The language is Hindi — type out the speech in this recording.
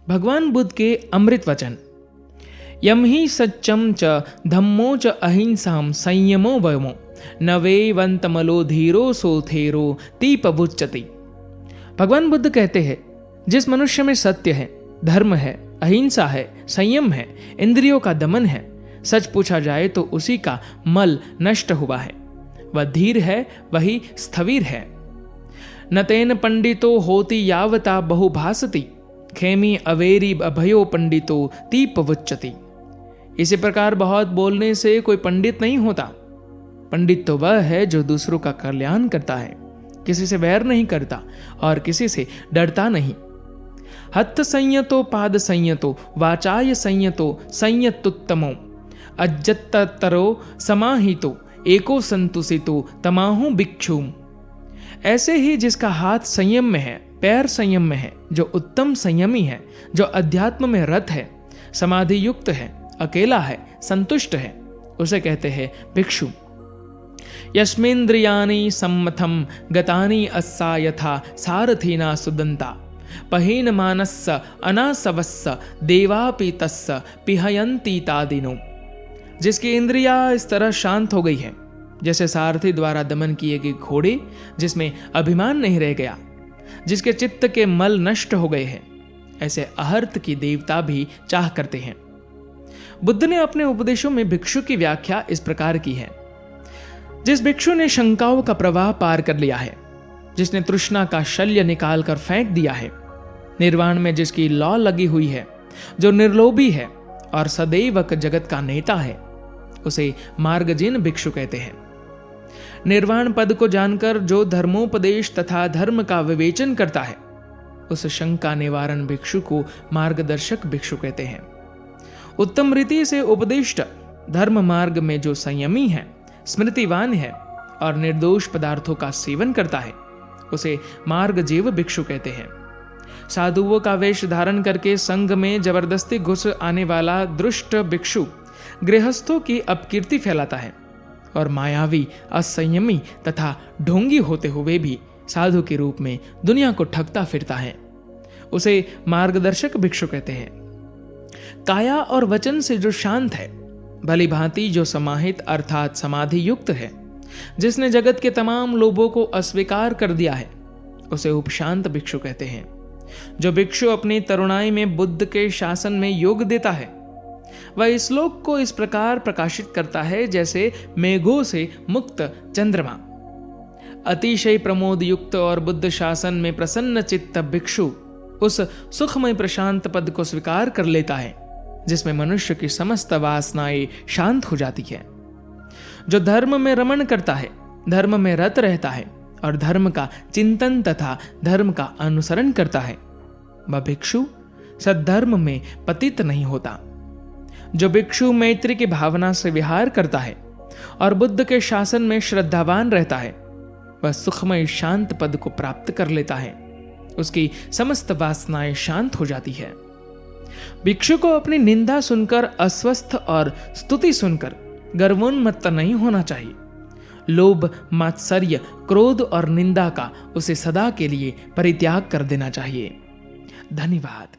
भगवान बुद्ध के अमृत वचन। यम ही सच्चम च धम्मो च अहिंसाम संयमो वयमो नवेवंतमलो धीरो सोथेरो तीपवुच्यति। भगवान बुद्ध कहते हैं, जिस मनुष्य में सत्य है, धर्म है, अहिंसा है, संयम है, इंद्रियों का दमन है, सच पूछा जाए तो उसी का मल नष्ट हुआ है। वह धीर है, वही स्थविर है। न तेन पंडितो होति यावता बहुभासति खेमी अवेरी अभयो पंडितो तीपवुच्यति। इसी प्रकार बहुत बोलने से कोई पंडित नहीं होता। पंडित तो वह है जो दूसरों का कल्याण करता है, किसी से वैर नहीं करता और किसी से डरता नहीं। हत्थ संयतो पाद संयतो वाचाय संयतो संयतुत्तमो अज्जत्तरो समाहितो एको संतुसितो तमाहु भिक्षु। ऐसे ही जिसका हाथ संयम में है, पैर संयम में है, जो उत्तम संयमी है, जो अध्यात्म में रत है, समाधि युक्त है, अकेला है, संतुष्ट है, उसे कहते हैं भिक्षु। यस्मिन्द्रियाणि सम्मथम गतानि अस्सा यथा सारथीना सुदंता पहीन मानस्य अनासवस्य देवापि तस्य पिहयन्ति तादिनो। जिसकी इंद्रिया इस तरह शांत हो गई है जैसे सारथी द्वारा दमन किए गए घोड़े, जिसमें अभिमान नहीं रह गया, जिसके चित्त के मल नष्ट हो गए हैं, ऐसे अहर्त की देवता भी चाह करते हैं। बुद्ध ने अपने उपदेशों में भिक्षु की व्याख्या इस प्रकार की है। जिस भिक्षु ने शंकाओं का प्रवाह पार कर लिया है, जिसने तृष्णा का शल्य निकाल कर फेंक दिया है, निर्वाण में जिसकी लौ लगी हुई है, जो निर्लोभी है और सदैव जगत का नेता है, उसे मार्गजिन भिक्षु कहते हैं। निर्वाण पद को जानकर जो धर्मोपदेश तथा धर्म का विवेचन करता है, उस शंका निवारण भिक्षु को मार्गदर्शक भिक्षु कहते हैं। उत्तम रीति से उपदिष्ट धर्म मार्ग में जो संयमी है, स्मृतिवान है और निर्दोष पदार्थों का सेवन करता है, उसे मार्गजीव भिक्षु कहते हैं। साधुओं का वेश धारण करके संघ में जबरदस्ती घुस आने वाला दुष्ट भिक्षु गृहस्थों की अपकीर्ति फैलाता है और मायावी, असंयमी तथा ढोंगी होते हुए भी साधु के रूप में दुनिया को ठगता फिरता है, उसे मार्गदर्शक भिक्षु कहते हैं। काया और वचन से जो शांत है, भली भांति जो समाहित अर्थात समाधि युक्त है, जिसने जगत के तमाम लोभों को अस्वीकार कर दिया है, उसे उपशांत भिक्षु कहते हैं। जो भिक्षु अपनी तरुणाई में बुद्ध के शासन में योग देता है, वह इस श्लोक को इस प्रकार प्रकाशित करता है जैसे मेघों से मुक्त चंद्रमा। अतिशय प्रमोद युक्त और बुद्ध शासन में प्रसन्न चित्त भिक्षु उस सुखमय प्रशांत पद को स्वीकार कर लेता है जिसमें मनुष्य की समस्त वासनाएं शांत हो जाती है। जो धर्म में रमण करता है, धर्म में रत रहता है और धर्म का चिंतन तथा धर्म का अनुसरण करता है, वह भिक्षु सद्धर्म में पतित नहीं होता। जो भिक्षु मैत्री की भावना से विहार करता है और बुद्ध के शासन में श्रद्धावान रहता है, वह सुखमय शांत पद को प्राप्त कर लेता है। उसकी समस्त वासनाएं शांत हो जाती है। भिक्षु को अपनी निंदा सुनकर अस्वस्थ और स्तुति सुनकर गर्वोन्मत्त नहीं होना चाहिए। लोभ, मात्सर्य, क्रोध और निंदा का उसे सदा के लिए परित्याग कर देना चाहिए। धन्यवाद।